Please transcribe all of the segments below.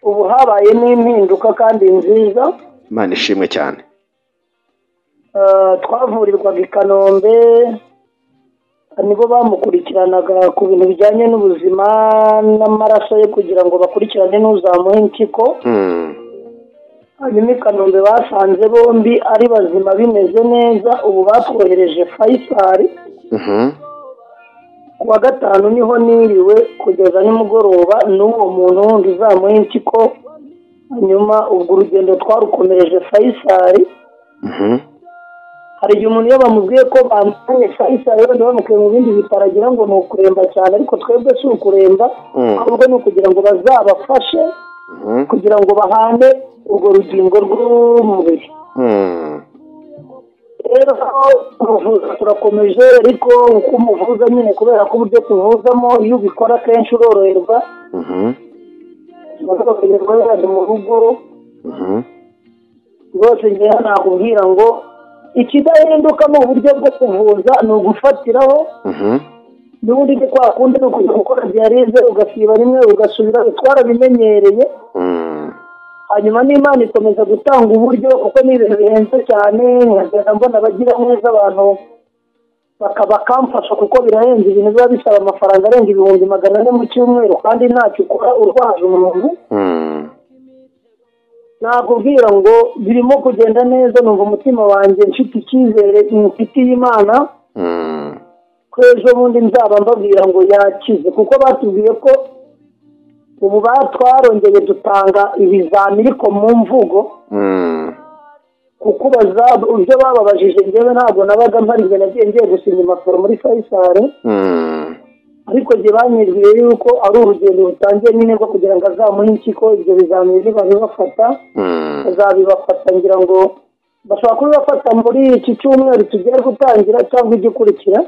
ubu habaye n'impinduka kandi nziza. Imana ishimwe cyane. Twavurirwaga i Kanombe, nibo bamukurikiranaga ku bintu bijyanye n'ubuzima n'amaraso ye kugira ngo bakurikirane n'uzamuha impyiko. Hanyuma i Kanombe basanze bombi ari bazima bimeze neza, ubu batwohereje Faisal. Ku wa gatanu niho niriwe kugeza nimugoroba n'uwo muntu wundi uzamuha impyiko. Hanyuma ubwo urugendo twarukomereje Faisal. Hari igihe umuntu iyo bamubwiye ko bamufanye Faisal wenda bamukuye mu bindi bitaro agira ngo ni ukuremba cyane, ariko twebwe si ukuremba, ahubwo ni ukugira ngo bazabafashe kugira ngo bahane urwo rugingo rw'umubiri. Rero ubuvuzi turakomeje, ariko uko umuvuza nyine kubera ko uburyo tuvuzamo iyo ubikora kenshi uroroherwa. Bakakugezwa yaje mu rugo. Rwose njyewe nakubwira ngo ikidahinduka mu buryo bwo kuvuza ni ugufatiraho. N'ubundi ni kwa kundi ni ukujya gukora dialyse ugasiba rimwe ugasubira, twarabimenyereye. Hanyuma n'Imana ikomeza gutanga uburyo kuko ni ibintu bihenze cyane, nkagenda mbona abagira neza abantu bakamfasha kuko birahenze, ibintu biba bisaba amafaranga arenga 400 mu cyumweru kandi ntacyo ukora urwaje umuntu. Nakubwira ngo birimo kugenda neza, numva umutima wanjye mfite icyizere mfitiye Imana ko ejo bundi nzaba mbabwira ngo yakize, kuko batubwiye ko ubu batwarongeye dutanga ibizamini ariko mu mvugo. Kuko ibyo bababajije njyewe ntabwo nabaga mpari, njye nagiye ngiye gusinya impapuro muri Faisal. Ariko njye banyibwiye yuko ari urugendo rutangiye nyine rwo kugira ngo azamuhe impyiko. Ibyo bizamini nibabibafata bazabibafata, ngira ngo bashobora kubibafata muri iki cyumweru tugiye gutangira cyangwa igikurikira.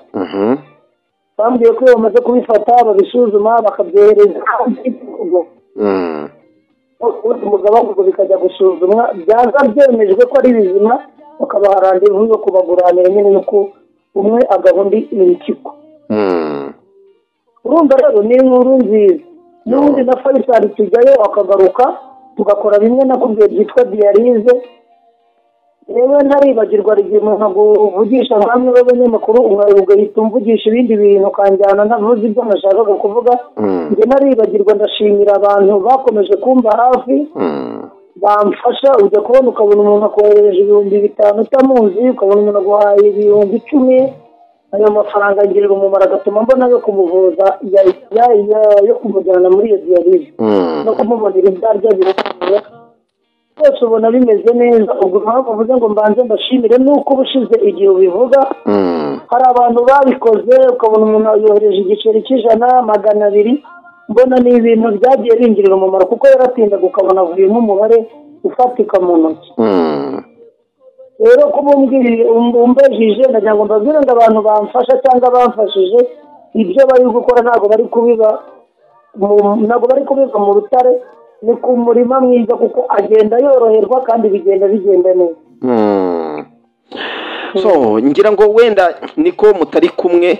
Bambwiye ko iyo bamaze kubifata babisuzuma bakabyohereza umugabo ngo bikajya gusuzumwa, byaza byemejwe ko ari bizima bakabaha randevu yo kubaguranira nyine nuko umwe agaba undi impyiko. Urumva rero ni inkuru nziza. N'ubundi na Faisal tujyayo akagaruka tugakora bimwe nakubwiye byitwa dialyse. Yewe ntaribagirwa igihe umuntu aguvugisha hamwe b'abanyamakuru ugahita umvugisha ibindi bintu ukanjyana ntavuze ibyo nashakaga kuvuga. Njye ntaribagirwa, ndashimira abantu bakomeje kumva hafi bamfasha. Ujya kubona ukabona umuntu akohereje 5,000 utamuzi, ukabona umuntu aguhaye 10,000. Ayo mafaranga agirira umumaro agatuma mbona yo kumuvuza yo kumujyana muri iyo dialyse no kumubonera ibyarya biruhuye. Bose ubona bimeze neza. Ubwo mpamvu uvuze ngo mbanze mbashimire nuko ubushize igihe ubivuga hari abantu babikoze, ukabona umuntu yohereje igiceri cy'ijana 200. Mbona ni ibintu byagiye bingirira umumaro kuko yaratindaga ukabona avuyemo umubare ufatika mu ntoki. Rero kubumbwiriye umbajije ndagira ngo mbabwire ngo abantu bamfasha cyangwa bamfashije ibyo bari gukora ntabwo bari kubiva mu rutare, ni ku murima mwiza kuko agenda yoroherwa kandi bigenda neza. So ngira ngo wenda niko mutari kumwe,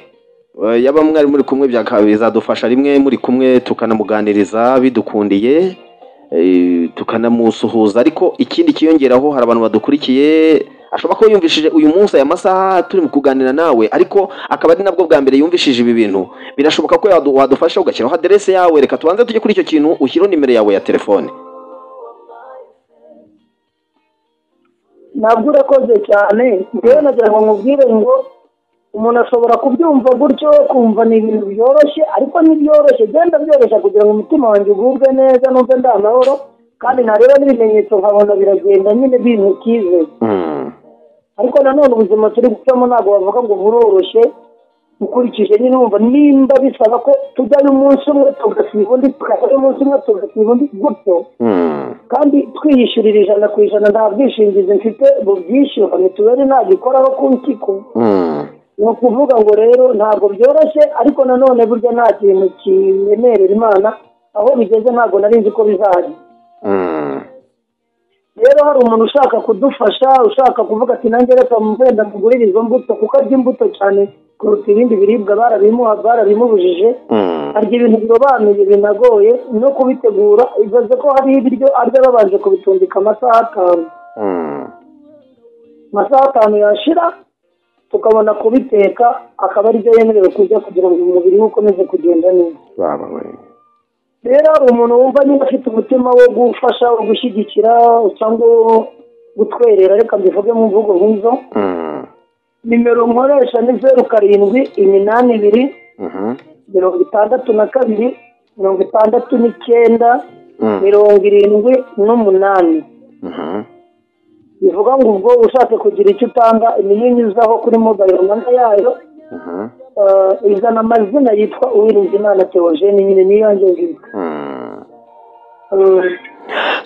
yaba mwari muri kumwe bizadufasha rimwe muri kumwe tukanamuganiriza bidukundiye, tukanamusuhuza. Ariko ikindi kiyongeraho, hari abantu badukurikiye ashobora ko yumvishije uyu munsi aya masaha turi mu kuganira nawe, ariko akaba ari nabwo bwa mbere yumvishije ibi bintu. Birashoboka ko wadufasha ugashyiraho aderese yawe. Reka tubanze tujye kuri icyo kintu, ushyiraho nimero yawe ya telefone. Ntabwo urakoze cyane. Njyewe nagira ngo nkubwire ngo umuntu ashobora kubyumva gutyo kumva ni ibintu byoroshye, ariko ntibyoroshye. Genda byoroshya kugira ngo umutima wanjye ugubwe neza numve ndi amahoro, kandi nareba n'ibimenyetso nkabona biragenda nyine bintu icyizere. Ariko nanone ubuzima turi gucamo ntabwo bavuga ngo buroroshye, ukurikije nyine wumva nimba bisaba ko tujyayo umunsi umwe tugasiba undi, tukajyayo umunsi umwe tugasiba undi gutyo, kandi twiyishyurira 100% nta bwishingizi mfite bubyishyura, mituweli ntabikoraho ku mpyiko. Ni ukuvuga ngo rero ntabwo byoroshye, ariko nanone burya nta kintu kiremerera Imana. Aho bigeze ntabwo nari nzi ko bizajya. rero hari umuntu ushaka kudufasha ushaka kuvuga ati nanjye reka wenda mugurire izo mbuto kuko arya imbuto cyane kuruta ibindi biribwa barabimubujije arya ibintu birobanuye binagoye no kubitegura ibaze ko hari ibiryo arya babanje kubitundika amasaha 5 yashira tukabona kubiteka akaba aribyo yemerewe kurya kugira ngo umubiri we ukomeze kugenda neza. Rero hari umuntu wumva niba afite umutima wo gufasha wo gushyigikira cyangwa gutwerera reka mbivuge mu mvugo nk'izo nimero nkoresha ni 0782 62 69 78 bivuga ngo ubwo ushatse kugira icyo utanga niyo nyuzaho kuri mobile money yayo izana amazina yitwa Uwiringiyimana Theogene nyine niyo yanjye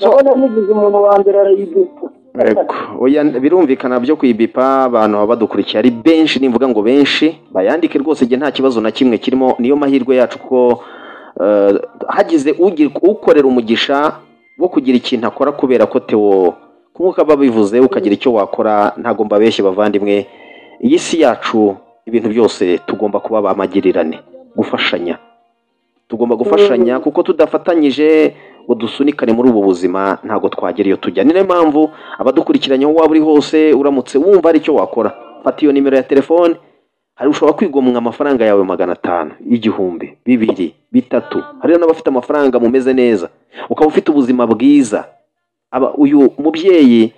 nabona nigize umuntu wa mbere arayibipa. Oya birumvikana byo kwibipa abantu badukurikiye ari benshi nimvuga ngo benshi bayandike rwose igihe nta kibazo na kimwe kirimo niyo mahirwe yacu ko hagize ukorera umugisha wo kugira ikintu akora kubera ko Theo nk'uko babivuze ukagira icyo wakora ntago mbabeshye bavandimwe iyi si yacu ibintu byose tugomba kuba bamagirirane gufashanya tugomba gufashanya kuko tudafatanyije ngo dusunikane muri ubu buzima ntago twagera iyo tujya niyo mpamvu abadukurikiranye aho waba uri hose uramutse wumva ari icyo wakora fata iyo nimero ya telefone hari ushobora kwigomwa amafaranga yawe 500 1,000 2,000 3 hari n'abafite amafaranga mumeze neza ukaba ufite ubuzima bwiza uyu mubyeyi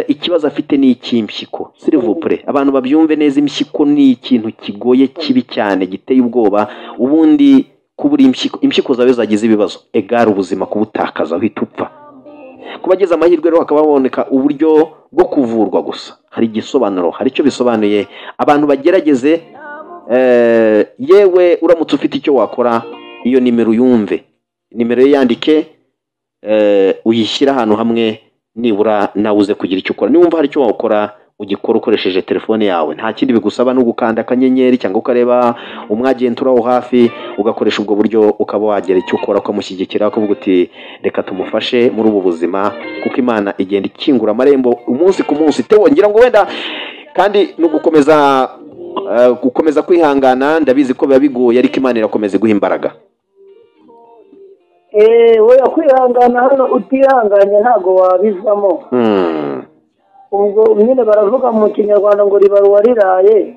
ikibazo afite ni icy'impyiko s'il vous plaît abantu babyumve neza impyiko ni ikintu kigoye kibi cyane giteye ubwoba ubundi kubura impyiko zawe zagize ibibazo egara ubuzima kubutakaza uhita upfa kubageza amahirwe rero hakaba haboneka uburyo bwo kuvurwa gusa hari igisobanuro hari icyo bisobanuye abantu bagerageze yewe uramutse ufite icyo wakora iyo nimero yumve nimero yandike uyishyira ahantu hamwe nibura nawe uze kugira icyo ukora niwumva hari icyo wakora ugikora ukoresheje telefone yawe nta kindi bigusaba no gukanda akanyenyeri cyangwa ukareba umwagenti uraho hafi ugakoresha ubwo buryo ukaba wagera icyo ukora ukamushyigikira ukavuga uti reka tumufashe muri ubu buzima kuko Imana igenda ikingura amarembo umunsi ku munsi Theo ngira ngo wenda kandi no gukomeza kwihangana ndabizi ko biba bigoye ariko Imana irakomeza guha imbaraga. We kwihangana hano utihanganye ntago wabivamo ubwo nyine baravuga mu kinyarwanda ngo ribaruwa riraye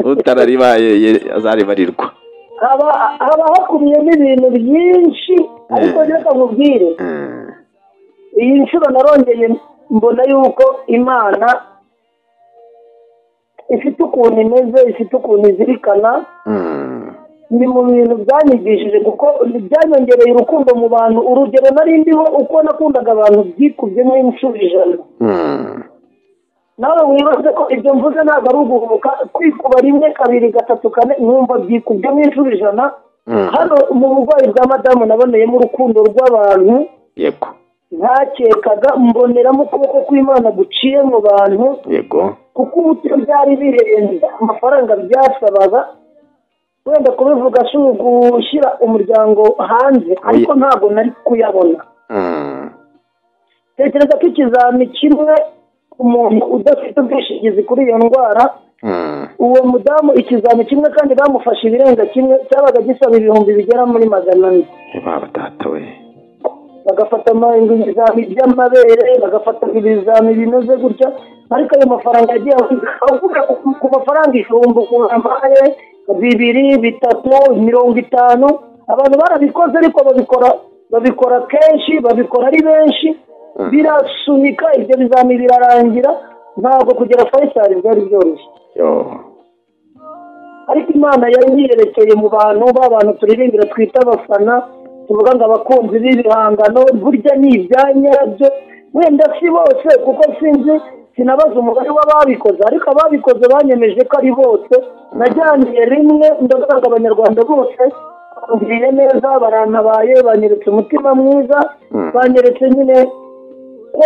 utararibaye azaribarirwa haba hakubiyemo ibintu byinshi ariko reka nkubwire iyi nshuro narongeye mbona yuko Imana ifite ukuntu imeze ifite ukuntu izirikana ni mu bintu byanyigishije kuko byanyongereye urukundo mu bantu urugero nari ndiho uko nakundaga abantu byikubye nk'inshuro 100 nawe wibaze ko ibyo mvuze ntabwo ari uguhubuka kwikuba 1 2 3 4 numva byikubye nk'inshuro 100 hano mu burwayi bwa madamu naboneyemo urukundo rw'abantu yego ntakekaga mboneramo ukuboko kw'Imana guciye mu bantu yego kuko ubuto byari birenze amafaranga byasabaga wenda kubivuga si ugushyira umuryango hanze ariko ntabwo nari kuyabona tekereza ko ikizami kimwe umuntu udafite ubwishingizi kuri iyo ndwara uwo mudamu ikizami kimwe kandi bamufashe ibirenga kimwe cyabaga gisaba ibihumbi bigera muri 400 bagafata ibizami by'amabere bagafata ibizami binoze gutya ariko ayo mafaranga yagiye avuga ku mafaranga 1,000 amaye 2, 3, 50 abantu barabikoze ariko babikora kenshi babikora ari benshi birasunika ibyo bizami birarangira ntabwo kugera Faisal byari byoroshye ariko Imana yari yiyerekeye mu bantu b'abantu turirimbira twita abafana tuvuga ngo abakunzi b'ibihangano burya ni ibyanyabyo wenda si bose kuko sinabaza umubare w'ababikoze ariko ababikoze banyemeje ko ari bose najyaniye rimwe ndavuga ngo abanyarwanda bose bumviye neza barantabaye banyeretse umutima mwiza banyeretse nyine ko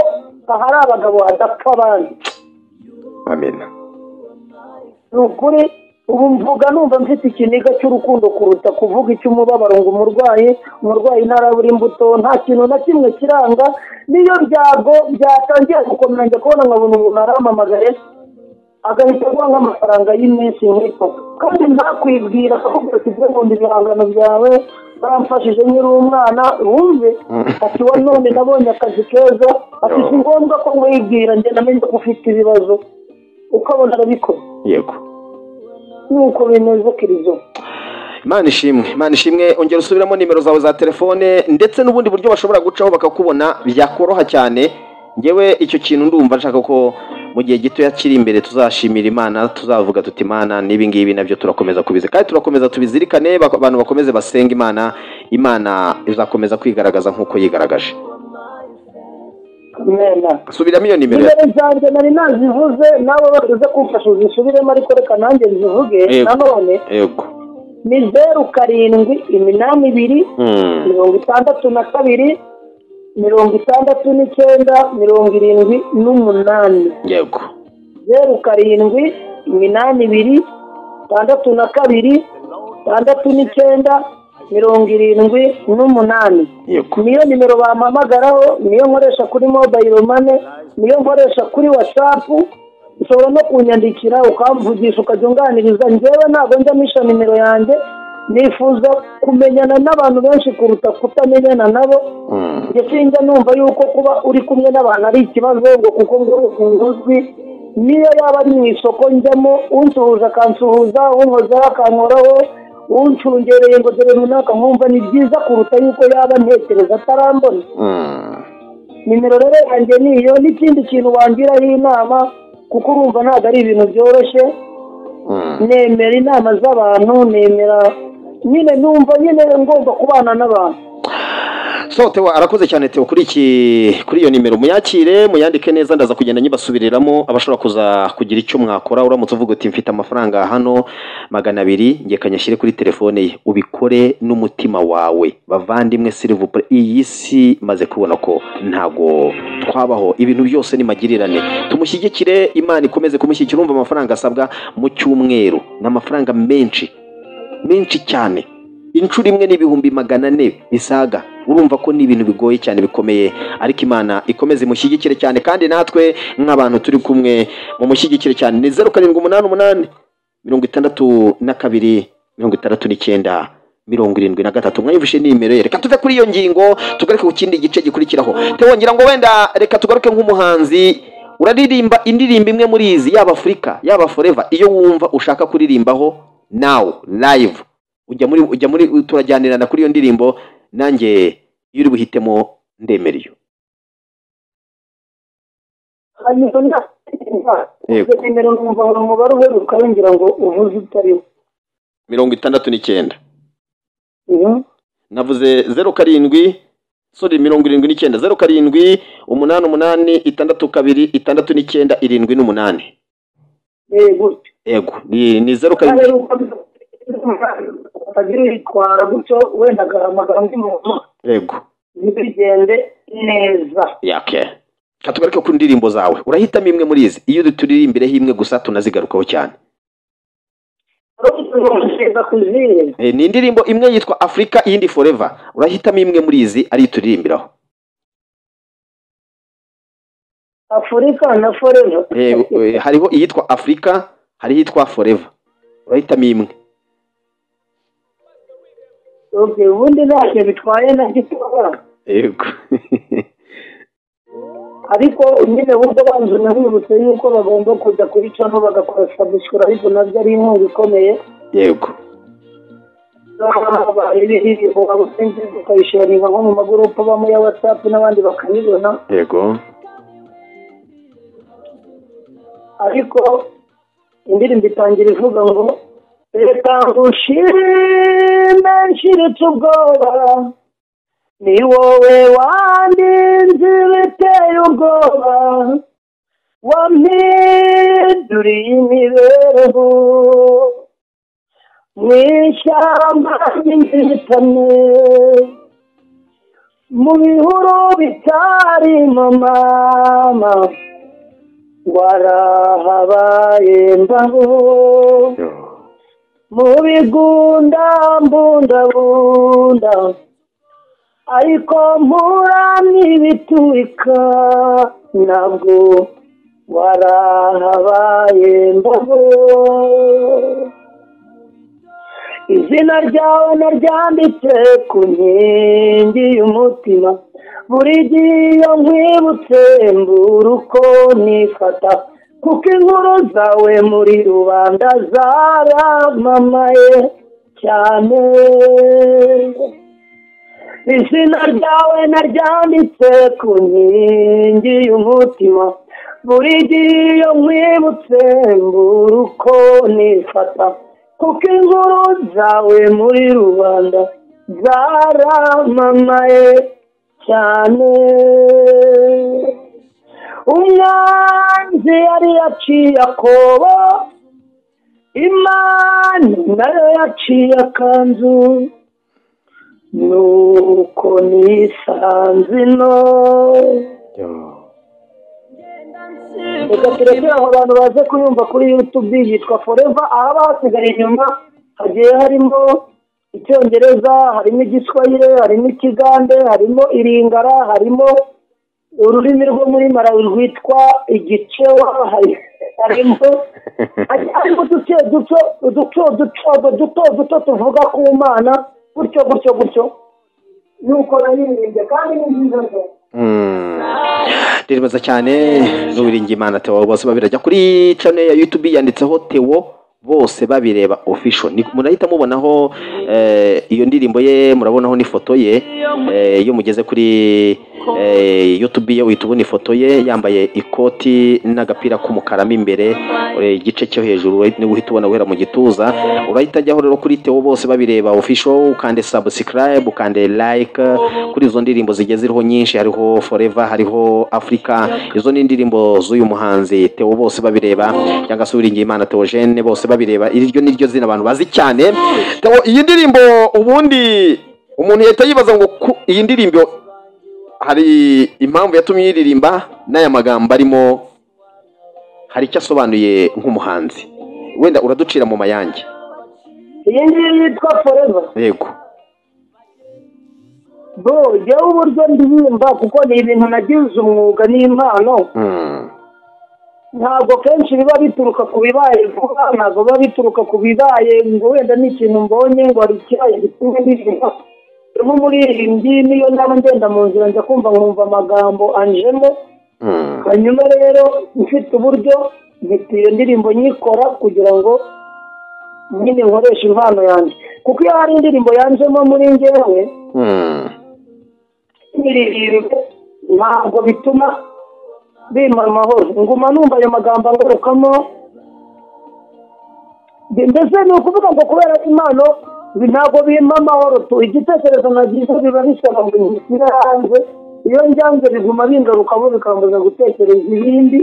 ahari abagabo hadapfa abandi amena ni ukuri ubu mvuga numva mfite ikiniga cy'urukundo kuruta kuvuga icy'umubabaro ngo umurwayi ntarabura imbuto nta kintu na kimwe kiranga niyo byago byatangiye gukomera njya kubona nkabona umuntu arampamagaye agahita aguha nk'amafaranga y'iminsi nk'ito kandi ntakwibwira ahubwo tuvuge ngo ibihangano byawe baramfashije nkiri umwana wumve ati wa none nabonye akazi keza ati si ngombwa ko mwibwira njye namenye ko ufite ibibazo ukabona arabikora yego nuko bimeze kirizo. Imana ishimwe ongera usubiramo nimero zawe za telefone ndetse n'ubundi buryo bashobora gucaho bakakubona byakoroha cyane. Ngewe icyo kintu ndumva nshaka ko mu gihe gito yakiri imbere tuzashimira Imana, tuzavuga tuti Imana nibi ngibi nabyo turakomeza kubize kandi turakomeza tubizirikane, abantu bakomeze basenga Imana izakomeza kwigaragaza nk'uko yigaragaje. Subiramo iyo nimero zanjye nari nazivuze nawe bavuze kumfasha uzisubiremo ariko reka nanjye zivuge nanone. Yego. Ni 0782 62 69 78. Yego. 0782 62 69 78. Niyo nimero bampamagaraho, niyo nkoresha kuri mobile money, niyo nkoresha kuri WhatsApp. Ushobora no kunyandikira ukamvugisha ukajunganiriza. Njyewe ntabwo njya misha nimero yanjye, nifuza kumenyana n'abantu benshi kuruta kutamenyana nabo. Njye sinjya numva yuko kuba uri kumwe n'abantu ari ikibazo ngo kuko ngo uzwi. Niyo yaba ari mu isoko njyamo unsuhuza akansuhuza, unkozaho akankoraho, uncungereye ngo dore runaka nkumva ni byiza kuruta yuko yaba ntekereza atarambona. Nimero rero yanjye niyo. N'ikindi kintu wangiraho inama kuko urumva ntabwo ari ibintu byoroshye, nemera inama z'abantu, nemera nyine numva nyine ngomba kubana n'abantu. So Theo arakoze cyane Theo kuri iyo nimero muyakire muyandike neza ndaza kugenda nyibasubiriramo abashobora kuza kugira icyo mwakora uramutse uvuga uti mfite amafaranga hano 200 ngiye kanyashyire kuri telefone ye, ubikore n'umutima wawe bavandimwe silivupre. Iyi si maze kubona ko ntago twabaho ibintu byose ni magirirane, tumushyigikire Imana ikomeze kumushyigikira. Umva amafaranga asabwa mu cyumweru n'amafaranga menshi cyane, inshuro imwe n'ibihumbi 400 bisaga. Urumva ko ni ibintu bigoye cyane bikomeye, ariko Imana ikomeze mushyigikire cyane kandi natwe nk'abantu turi kumwe mu mushyigikire cyane. Ni 0788 62 69 73. Mwayumvishe nimero ye. Reka tuve kuri iyo ngingo tugaruke ku kindi gice gikurikiraho. Theo ngira ngo wenda reka tugaruke nk'umuhanzi uraririmba indirimbo imwe muri izi, yaba Afrika yaba Forever. Iyo wumva ushaka kuririmbaho now live ujya muri turajyanirana kuri iyo ndirimbo, nanjye iyo uri buhitemo ndemera iyo. Nimero numva umubare uheruka yongera ngo uvuze utariho 69. Navuze 07 sorry 79 07 88 62 69 Yego ni 07 agira itwara gutyo wenda gahamagara ndi muntu. Yego. Bigende neza. Yake. Katugaruke ku ndirimbo zawe. Urahitamo imwe muri izi. Iyo turirimbire imwe gusa tunazigarukaho cyane. Ni indirimbo imwe yitwa Afrika iyindi Forever. Urahitamo imwe muri izi ari turirimbiraho. Afrika na Forever. Hariho iyitwa Afrika, hariho iyitwa Forever. Urahitamo imwe. Okay, ubundi ntacyo bitwaye na gitwara. Yego. Ariko nyine buryo banzu nabibutse yuko bagomba kujya kuri channel bagakora subscribe, ariko nabyo ari inkunga ikomeye. Yego. Ukayisharinga nko mu magurupe bamwe ya WhatsApp n'abandi bakayibona. Yego. Ariko indirimbo itangira ivuga ngo reka ngushime nshiritse ubwoba, ni wowe wandinze biteye ubwoba, wampinduriye imibereho mu ishyamba ry'inzitane, mu bihuru bitarimo mama warahabaye mbaho, mu bigunda mbundabunda ariko mpura n'ibiturika ntabwo warahabaye ndabo izina ryawe naryanditse ku nkingi y'umutima buri gihe iyo nkwibutse mbura uko nifata kuko inkuru zawe muri rubanda zaramamaye cyane izina ryawe naryanditse ku nkingi y'umutima buri gihe iyo nkwibutse mbura uko nifata kuko inkuru zawe muri rubanda zaramamaye cyane umwanzi yari yaciye akobo imana nayo yaciye akanzu nuko nisanze ino reka turekere aho abantu baze kuyumva kuri YouTube yitwa Forever ahaba hasigaye inyuma hagiye harimo icyongereza harimo igiswahili harimo ikigande harimo iringara harimo ururimi rwo muri Malawi rwitwa igicewa harimo duto tuvuga ku Mana gutyo nuko naririnze kandi ni nziza Ndiribaza cyane n'uwiringiye Imana Theo bose babirajya kuri channel ya YouTube yanditseho Theo bose babireba official ni murahita mubonaho iyo ndirimbo ye murabonaho n'ifoto ye iyo mugeze kuri YouTube ye uhitubona ifoto ye yambaye ikoti n'agapira k'umukara imbere igice cyo hejuru ni uhitubona guhera mu gituza urahita ajyaho rero kuri Theo bose babireba official ukande subscribe ukande like kuri izo ndirimbo zigeze ziriho nyinshi hariho Forever hariho Africa izo ni indirimbo z'uyu muhanzi Theo bose babireba cyangwa se uwiringiye Imana Theogene bose babireba iryo niryo zina abantu bazi cyane Theo iyi ndirimbo ubundi umuntu yahita yibaza ngo iyi ndirimbo hari impamvu yatumye yiririmba n'aya magambo arimo hari icyo asobanuye nk'umuhanzi wenda uraducira mu mayange iyi ngiyi yitwa Forever yego yewe uburyo ndirimba kuko ni ibintu nagize umwuga n'impano ntabwo kenshi biba bituruka ku bibaye vuba ntabwo biba bituruka ku bibaye ngo wenda ni ikintu mbonye ngo hari ikibaye gituma ndirimba nk'umuririmbyi niyo naba ngenda mu nzira njya kumva nkumva amagambo anjemo hanyuma rero mfite uburyo mfite iyo ndirimbo nyikora kugira ngo nyine nkoreshe impano yanjye kuko iyo hari indirimbo yanjemo muri njyewe nyiririmbe ntabwo bituma bimara amahoro nguma numva ayo magambo angarukamo mbese ni ukuvuga ngo kubera impano ntabwo bimpa amahoro igitekerezo nagize biba bisaba ngo ngishyire hanze iyo njyanze biguma bingarukamo bikambuza gutekereza ibindi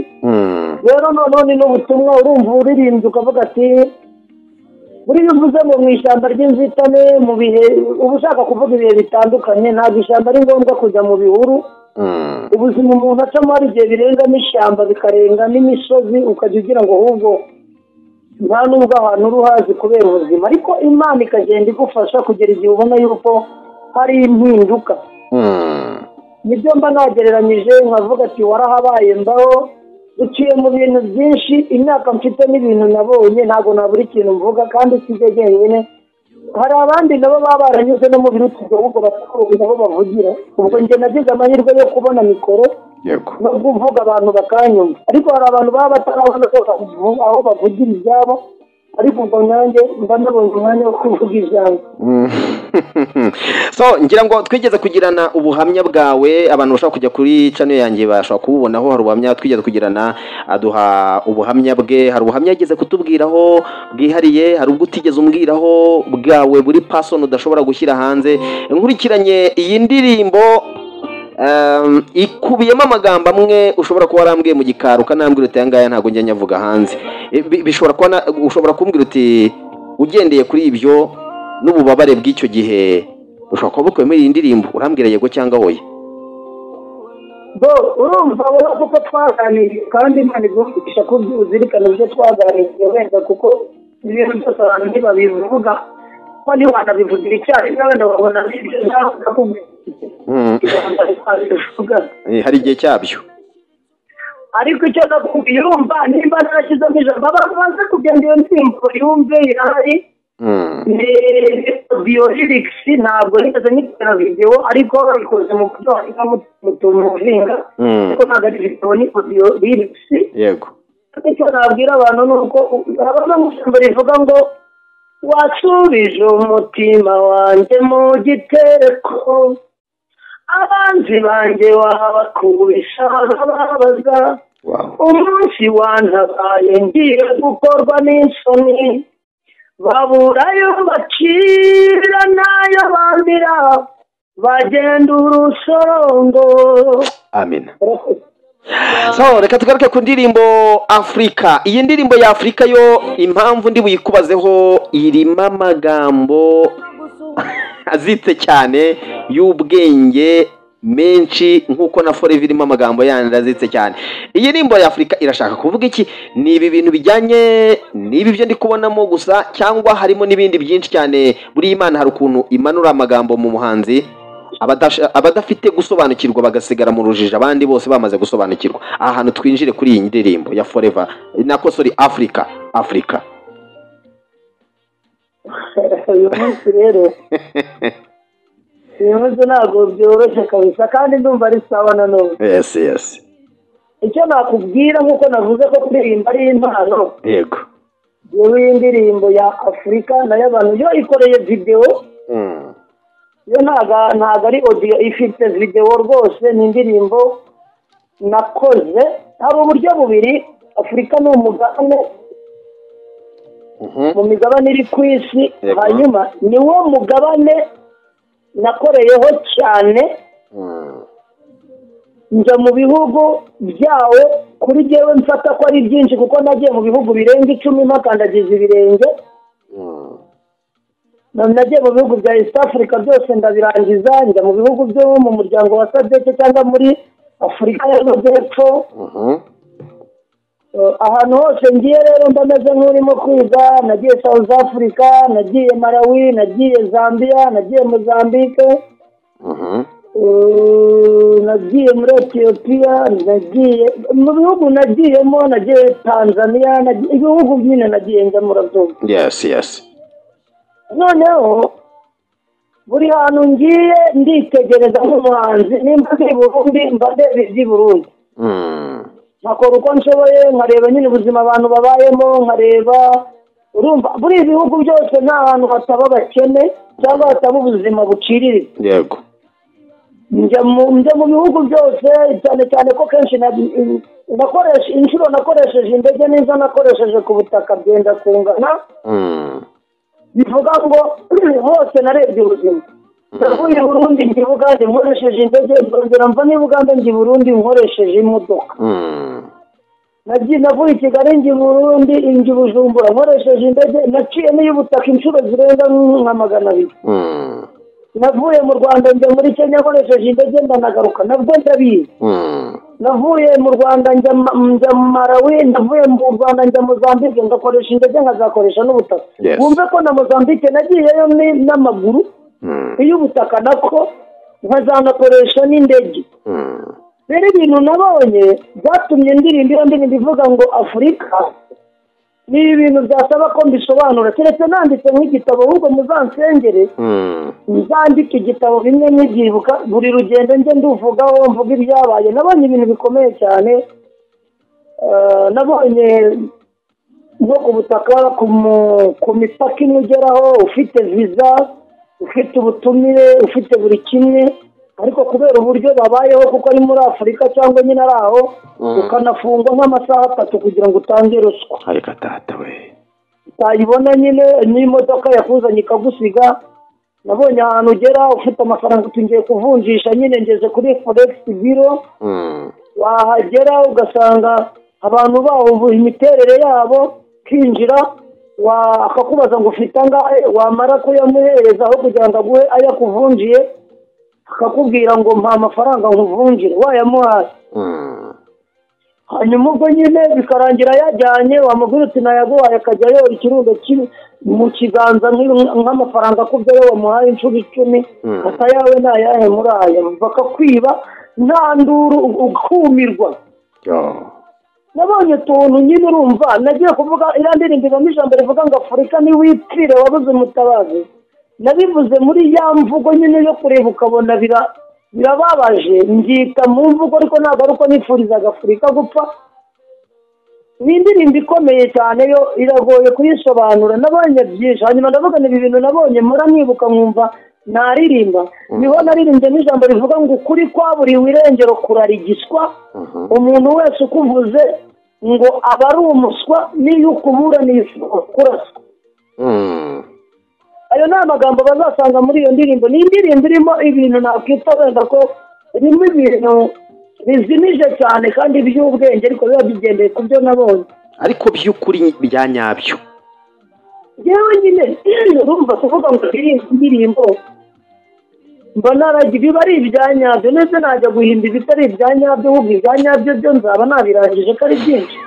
rero none n'ubutumwa urumva uririmbye ukavuga ati buriya uvuze ngo mu ishyamba ry'inzitane mu bihe uba ushaka kuvuga ibihe bitandukanye ntabwo ishyamba ari ngombwa kujya mu bihuru ubuzima umuntu acamo hari igihe birenga n'ishyamba bikarenga n'imisozi ukajya ugira ngo ahubwo nta nubwo ahantu uri uhazi kubera ubuzima ariko Imana ikagenda igufasha kugera igihe ubona yuko hari impinduka nibyo mba nagereranyije nkavuga ati warahabaye mbaho uciye mu bintu byinshi imyaka mfite n'ibintu nabonye ntabwo nabura ikintu mvuga kandi sibyo jyenyine hari abandi nabo baba baranyuze no mu biruta ahubwo batakuzi nabo bavugira ubwo njye nagize amahirwe yo kubona mikoro no kuvuga abantu bakanyumva ariko hari abantu baba batarabona aho bavugira ibyabo ariko ubwo nanjye mba nabonye umwanya wo kuvuga ijambo so ngira ngo twigeze kugirana ubuhamya bwawe abantu bashaka kujya kuri channel yanjye bashaka kububonaho hari ubuhamya twigeze kugirana aduha ubuhamya bwe hari ubuhamya yageze kutubwiraho bwihariye hari ubwo utigeze umbwiraho bwawe buri person udashobora gushyira hanze nkurikiranye iyi ndirimbo ikubiyemo amagambo amwe ushobora kuba warambwiye mu gikaro ukanambwira uti ayangaya ntabwo njya nyavuga hanze bishobora kuba ushobora kumbwira uti ugendeye kuri ibyo n'ububabare bw'icyo gihe ushobora kuba bukubiyemo iyi ndirimbo urambwira yego cyangwa oya urumva wowe kuko twaganiriye kandi Imana igufasha kubyuzirikana ibyo twaganiriye wenda kuko ibintu byose abantu ntibabivuga ko ntiwanabivugira icyarimwe wenda babona n'ibyo nshaka kuvuga. hari igihe cyabyo. Ariko icyo nakubwiye urumva nimba narashyizemo ijambo babanze kugenda iyo ndirimbo yumve irahari. Biolirix ntabwo nigeze nyitera video ariko babikoze mu buryo mutumushinga ariko ntabwo ari video ni biolirix. Yego. Icyo nabwira abantu ni uko habamo ijambo rivuga ngo wasubije umutima wanjye mu gitereko abanzi banjye wabakubisha babaza umunsi wantabaye ngiye gukorwa n'isoni baburayo bacira nayo bambira bagenda urusorongo. Amina. So reka tugaruke ku ndirimbo Afrika. Iyi ndirimbo ya Afrika yo impamvu ndi buyikubazeho irimo amagambo azitse cyane y'ubwenge menshi nkuko na Forever irimo amagambo yandi azitse cyane. Iyi ndirimbo ya Afrika irashaka kuvuga iki? Ni ibi bintu bijyanye n'ibi byo ndi kubonamo gusa cyangwa harimo n'ibindi byinshi cyane? Buri Imana hari ukuntu imanura amagambo mu muhanzi abadafite gusobanukirwa bagasigara mu rujijo abandi bose bamaze gusobanukirwa. Aha hantu twinjire kuri iyi ndirimbo ya Forever nako sorry Afrika. Uyu munsi rero uyu munsi ntabwo byoroshye kabisa kandi ndumva ari sawa na none. Yes. Icyo nakubwira nk'uko navuze ko kuririmba ari impano. Yego. Yewe iyi ndirimbo ya Afrika nayo abantu yo ikoreye video. Yo ntago ari audio ifite video rwose, ni indirimbo nakoze. Hari uburyo bubiri. Afrika ni umugabane mu migabane iri ku isi, hanyuma ni wo mugabane nakoreyeho cyane. Njya mu bihugu byawo kuri jyewe mfata ko ari byinshi kuko nagiye mu bihugu birenga 10 mpakandagiza ibirenge. Nagiye mu bihugu bya East Africa byose ndabirangiza, njya mu bihugu byo mu muryango wa SADC cyangwa muri Afurika y'Amajyepfo. Ahantu hose ngiye rero ndameze nk'urimo kwiga. Nagiye South Africa, nagiye Malawi, nagiye Zambia, nagiye Mozambique, nagiye muri Ethiopia, nagiye mu bihugu nagiyemo, nagiye Tanzania, ibihugu nyine nagiye njya murabyumva. Yes. Noneho buri hantu ngiye nditegereza nk'umuhanzi, nimba ndi Burundi mba ndeba iby'i Burundi. Nkakora uko nshoboye, nkareba nyine ubuzima abantu babayemo, nkareba urumva buri ibihugu byose nta hantu hataba abakene cyangwa hataba ubuzima buciriritse. Yego. Njya mu bihugu byose cyane cyane ko kenshi nakoresha inshuro nakoresheje indege n'izo nakoresheje ku butaka byenda kungana. Bivuga ngo hose narebye ubuzima. Navuye Burundi njya Bugande nkoresheje indege, ndongera mva ni Bugande njya Burundi nkoresheje imodoka. Navuye Kigali njya Burundi njya Bujumbura nkoresheje indege, naciye n'iy'ubutaka inshuro zirenga nka 200. Navuye mu Rwanda njya muri Kenya nkoresheje indege ndanagaruka nabwo ndabizi. Navuye mu Rwanda njya Malawi, navuye mu Rwanda njya Mozambique ngakoresha indege nkazakoresha n'ubutaka. Wumve ko na Mozambique nagiyeyo n'amaguru. Iy'ubutaka nako nkazanakoresha n'indege. Rero ibintu nabonye byatumye ndirimbo ivuga ngo Afrika ni ibintu byasaba ko mbisobanura. Keretse nanditse nk'igitabo ahubwo muzansengere nzandike igitabo bimwe n'ibyibuka buri rugendo nje nduvugaho mvuga ibyabaye. Nabonye ibintu bikomeye cyane. Nabonye no ku butaka ku mipaka imwe ugeraho ufite visa, ufite ubutumire, ufite buri kimwe, ariko kubera uburyo babayeho kuko ari muri Afurika cyangwa nyine ari aho ukanafungwa nk'amasaha 3 kugira ngo utange ruswa. Ariko tata we utayibona nyine n'imodoka yakuzanye ikagusiga. Nabonye ahantu ugera ufite amafaranga utingiye kuvunjisha nyine ngeze kuri Forex Bureau. Wahagera ugasanga abantu baho imiterere yabo kinjira akakubaza ngo ufite angahe, wamara kuyamuhereza aho kugira ngo aguhe aya kuvunjiye akakubwira ngo mpa amafaranga nkuvunjire wayamuhaye. hanyuma ubwo nyine bikarangira yajyanye wamubwira uti nayaguhaye akajya yora ikirundo mu kiganza nk'amafaranga akubyeyo wamuhaye inshuro 10 atayawe nayahe muri aya bakakwiba nta nduru ukumirwa. Nabonye utuntu nyine urumva nagiye kuvuga iriya ndirimbo ibamo ijambo rivuga ngo Afurika niwipfire wabuze umutabazi. Nabivuze muri ya mvugo nyine yo kureba ukabona birababaje mbyita mu mvugo ariko ntabwo ari uko nifurizaga Afurika gupfa. Ni indirimbo ikomeye cyane yo iragoye kuyisobanura nabonye byinshi hanyuma ndavuga ibi bintu nabonye mura mwibuka mwumva naririmba niho naririmbye n'ijambo rivuga ngo ukuri kwaburiwe irengero kurarigiswa umuntu wese ukuvuze ngo aba ari umuswa niyo ukubura kuraswa. Ayo ni amagambo bazasanga muri iyo ndirimbo. Ni indirimbo irimo ibintu nakwita wenda ko irimo ibintu bizimije cyane kandi by'ubwenge ariko biba bigendeye ku byo nabonye ariko by'ukuri bya nyabyo. Yewe nyine urumva kuvuga ngo indirimbo mbona biba ari ibya nyabyo ndetse najya guhimba ibitari ibya nyabyo ahubwo ibya nyabyo byo nzaba nabirangije ko ari byinshi.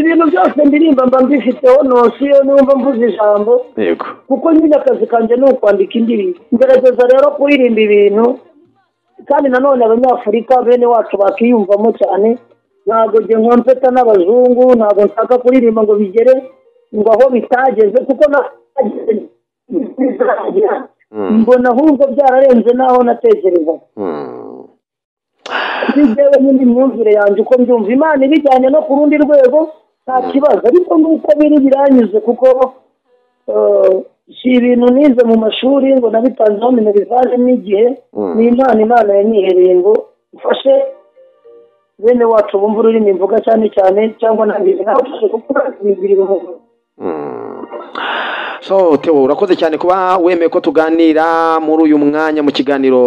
Ibintu byose ndirimba mba mbifiteho nosiyo numva mvuze ijambo kuko nyine akazi kanjye ni ukwandika indirimbo. Ngerageza rero kuririmba ibintu kandi nanone abanyafurika bene wacu bakiyumvamo cyane. Ntabwo njye nkompeta n'abazungu ntabwo nshaka kuririmba ngo bigere ngo aho bitageze kuko mbona ahubwo byararenze n'aho natekerezaga. Njyewe nyine imyumvire yanjye uko mbyumva Imana ibijyanye no ku rundi rwego nta kibazo ariko nuko biri biranyuze kuko si ibintu nize mu mashuri ngo nabitanzeho minerivare n'igihe ni Imana yanyihereye ngo mfashe bene wacu bumva ururimi mvuga cyane cyane cyangwa ntabwo nabashije gukora ibigirira umuntu. So Theo urakoze cyane kuba wemeye ko tuganira muri uyu mwanya mu kiganiro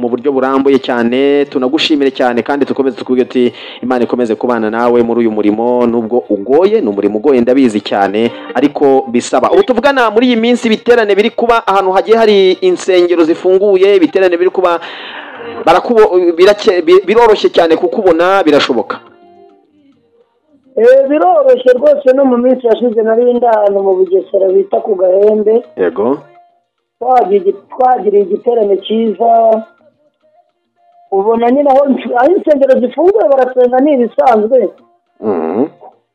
mu buryo burambuye cyane. Tunagushimire cyane kandi tukomeze tukubwira ati Imana ikomeze kubana nawe muri uyu murimo nubwo ugoye. Ni umurimo ugoye ndabizi cyane ariko bisaba. Ubu tuvugana muri iyi minsi biterane biri kuba ahantu hagiye hari insengero zifunguye biterane biri kuba biroroshye cyane kukubona birashoboka. Biroroshye rwose no mu minsi yashize nari ndahano mu Bugesera bita ku Gahembe. Yego. Twagiriye igiterane cyiza ubona nyine aho insengero zifunguye barasenga n'ibisanzwe.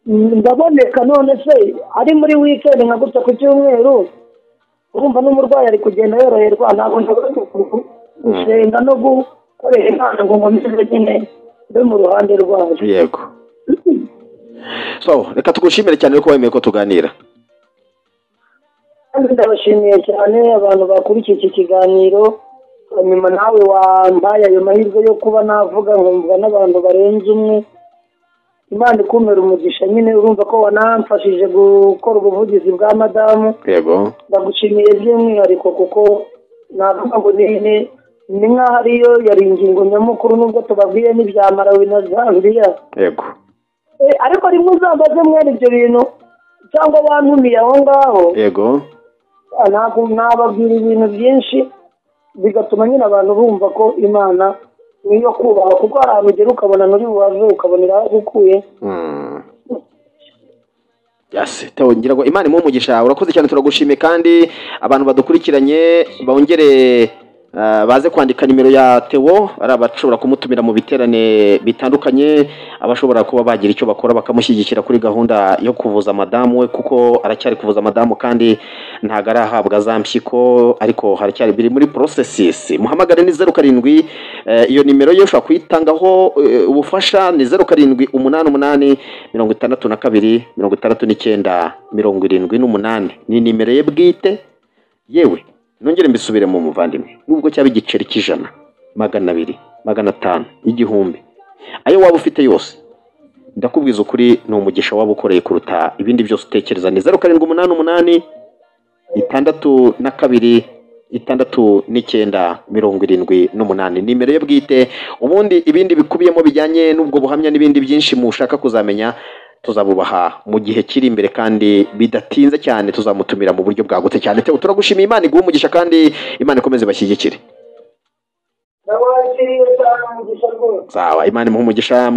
Ndaboneka none se ari muri weekend nka gutya ku cyumweru urumva n'umurwayi ari kugenda yoroherwa ntabwo gusenga no gukorera Imana ngo nkomeze nyine be mu ruhande rwayo. Yego. So reka tugushimire cyane ko wemeye ko tuganira. Ndabashimiye cyane abantu bakurikiye iki kiganiro hanyuma nawe wambaye ayo mahirwe yo kuba navuga nkumva n'abantu barenze umwe. Imana ikumera umugisha nyine urumva ko wanamfashije gukora ubuvugizi bwa madamu. Yego. Ndagushimiye by'umwihariko kuko navuga ngo ni nk'aho ariyo yari ingingo nyamukuru nubwo tubabwiye n'ibya Malawi na Zambia. Yego. Ariko rimwe uzambaze mwene ibyo bintu cyangwa wantumiye aho ngaho. Yego. Nababwira ibintu byinshi bigatuma nyine abantu bumva ko Imana niyo kubaha kuko hari ahantu ugera ukabona nuri bubaze ukabonera aho gukuye. Theo ngira ngo Imana imumugisha urakoze cyane turagushimiye kandi abantu badukurikiranye bongere baze kwandika nimero ya Theo ari abashobora kumutumira mu biterane bitandukanye abashobora kuba bagira icyo bakora bakamushyigikira kuri gahunda yo kuvuza madamu we kuko aracyari kuvuza madamu kandi ntago arahabwa za mpyiko ariko haracyari biri muri processes. Muhamagare ni 07 iyo nimero yo ushobora kuyitangaho ubufasha ni 0788 62 69 78 ni nimero ye bwite. Yewe nongere mbisubire mu muvandimwe nubwo cyaba igiceri cy'ijana 200 500 igihumbi ayo waba ufite yose ndakubwiza ukuri ni umugisha waba ukoreye kuruta ibindi byose utekereza. Ni 0788 62 69 78 nimero ye bwite. Ubundi ibindi bikubiyemo bijyanye n'ubwo buhamya n'ibindi byinshi mushaka kuzamenya tuzabubaha mu gihe kiri imbere kandi bidatinze cyane tuzamutumira mu buryo bwagutse cyane. Turagushimiye Imana iguhe umugisha kandi Imana ikomeze bashyigikire. umugisha rwose. sawa, Imana imuhe umugisha.